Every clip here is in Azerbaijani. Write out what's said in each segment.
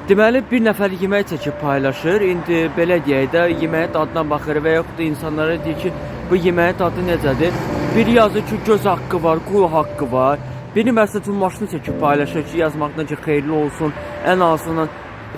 Deməli, bir nəfər yemək çəkib paylaşır. İndi belə deyək də, yeməyin dadına baxır və yaxud da insanlara deyir ki, bu yeməyin dadı necədir? Biri yazır ki, göz haqqı var, qul haqqı var. Biri məsələn maşını çəkib paylaşır ki, yazmaqla ki, xeyirli olsun, ən azından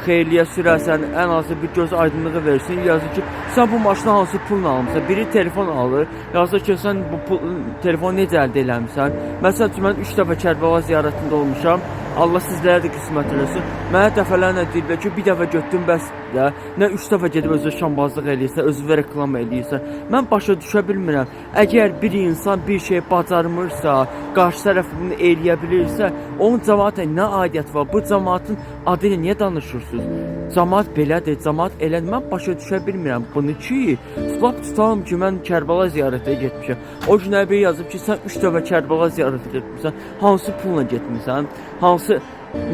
xeyirliyə sürərsən, ən azı bir göz aydınlığı versin. Yazır ki, sən bu maşını hansı pulla almışsan? Biri telefon alır, yazır ki, sən bu telefonu necə əldə eləmişsən? Məsələn üçün, mən 3 dəfə Kərbəla ziyarətində olmuşam. Allah sizlərə də qismət eləsin. Mənə dəfələrlə deyirlər ki, bir dəfə götdün bəs də, nə 3 dəfə gedib özü şambazlıq eləyirsə, özü reklam eləyirsə. Mən başa düşə bilmirəm. Əgər bir insan bir şey bacarmırsa, qarşı tərəf bunu eləyə bilirsə, onun cəmaata nə aidiyyəti var? Bu cəmaatın adı ilə niyə danışırsınız? Cəmaat belədir, cəmaat elədir. Mən başa düşə bilmirəm bunu ki, tutalım ki, mən Kərbəla ziyarətə getmişəm. O gün biri yazıb ki, sən 3 dəfə Kərbəla ziyarətə getmişsən, hansı pulla getmişsən, hansı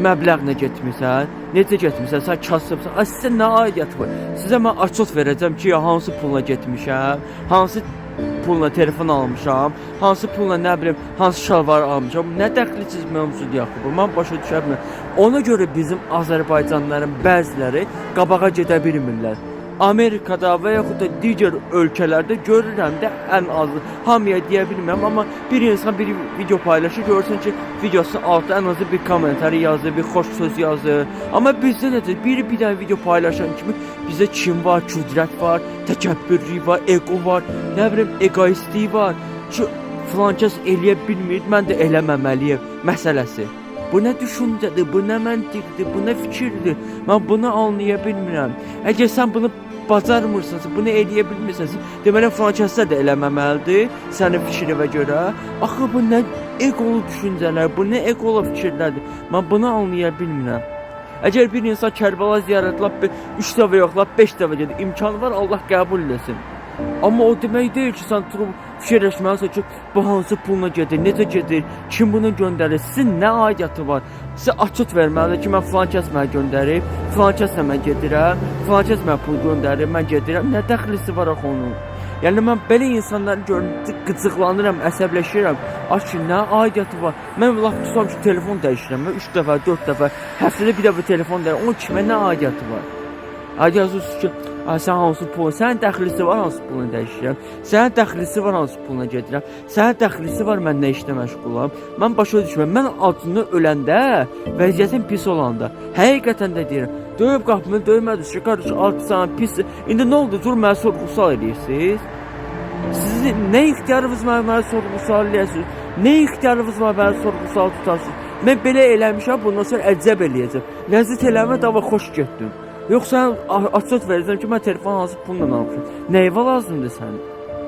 məbləğlə getmişsən, necə getmişsən, sən kasıbsan, sizə nə aidiyyəti var? Sizə mən açot verəcəm ki, hansı pulla getmişəm, hansı pulla telefon almışam, hansı pulla nə bilim, hansı şalvar almışam, nə dəxlisiz mövzudur yaxı bu, mən başa düşə bilmirəm. Ona görə bizim Azərbaycanlıların bəziləri qabağa gedə bilmirlər. Amerikada və yaxud da digər ölkələrdə görürəm də ən azı, hamıya deyə bilmirəm, amma bir insan bir video paylaşır, görürsən ki, videosunun altında ən azı bir komentar yazır, bir xoş söz yazır. Amma bizdə necə, biri bir dənə video paylaşan kimi bizdə kim var, qüdrət var, təkəbbürlük var, ego var, nə bilim, egoistlik var ki, filan kəs eləyə bilmir, mən də eləməməliyim məsələsi. Bu nə düşüncədir, bu nə məntiqdir, bu nə fikirdir, mən bunu anlaya bilmirəm. Əgər sən bunu bacarmırsınız, bunu eləyə bilmirsiniz, deməli filan kəslər də eləməməlidir sənin fikrinə görə. Axı bu nə egolu düşüncələr, bu nə egolu fikirlərdir, mən bunu anlaya bilmirəm. Əgər bir insan Kərbəla ziyarətlə 3 dəfə yox, 5 dəfə gedir, imkanı var, Allah qəbul etsin. Amma o demək deyil ki, sən tutub fikirləşməlisən ki, bu hansı pulla gedir, necə gedir, kim bunu göndərir, sizin nə aidiyyəti var? Sizə açıq verməlidir ki, mən filan kəs mənə göndərib, filan kəslə mən gedirəm, filan kəs mənə pul göndərir, mən gedirəm, nə dəxlisi var axı onun? Yəni mən belə insanları görüntü qıcıqlanıram, əsəbləşirəm. Ki, nə aidiyyəti var? Mən laf tutam ki, telefon dəyişirəm, 3 dəfə, 4 dəfə, həftədə bir dəfə telefon dəyişirəm, onun kimə nə aidiyyəti var? Aidiyyəti ki, sən hansı pulun, sənin dəxlisi var hansı pulunu dəyişirəm, sənin dəxlisi var hansı puluna gedirəm, sənin dəxlisi var mən nə işlə məşğulam. Mən başa düşmürəm, mən acını öləndə, vəziyyətin pis olanda, həqiqətən də deyirəm, döyüb qapımı döymədi, qardaş, artsan, pis, indi nə oldu, dur mənə sorğu-sual edirsiniz? Sizin nə ixtiyarınız var mənə sorğu-sual edirsiniz? Nə ixtiyarınız var mənə sorğu-sual tutarsınız? Mən belə eləmişəm, bundan sonra əcəb eləyəcəm. Ləzzət eləmə, dava xoş getdim. Yoxsa açıq verəcəm ki, mən telefon hansı pulla almışam. Nəyvə lazımdır sənin?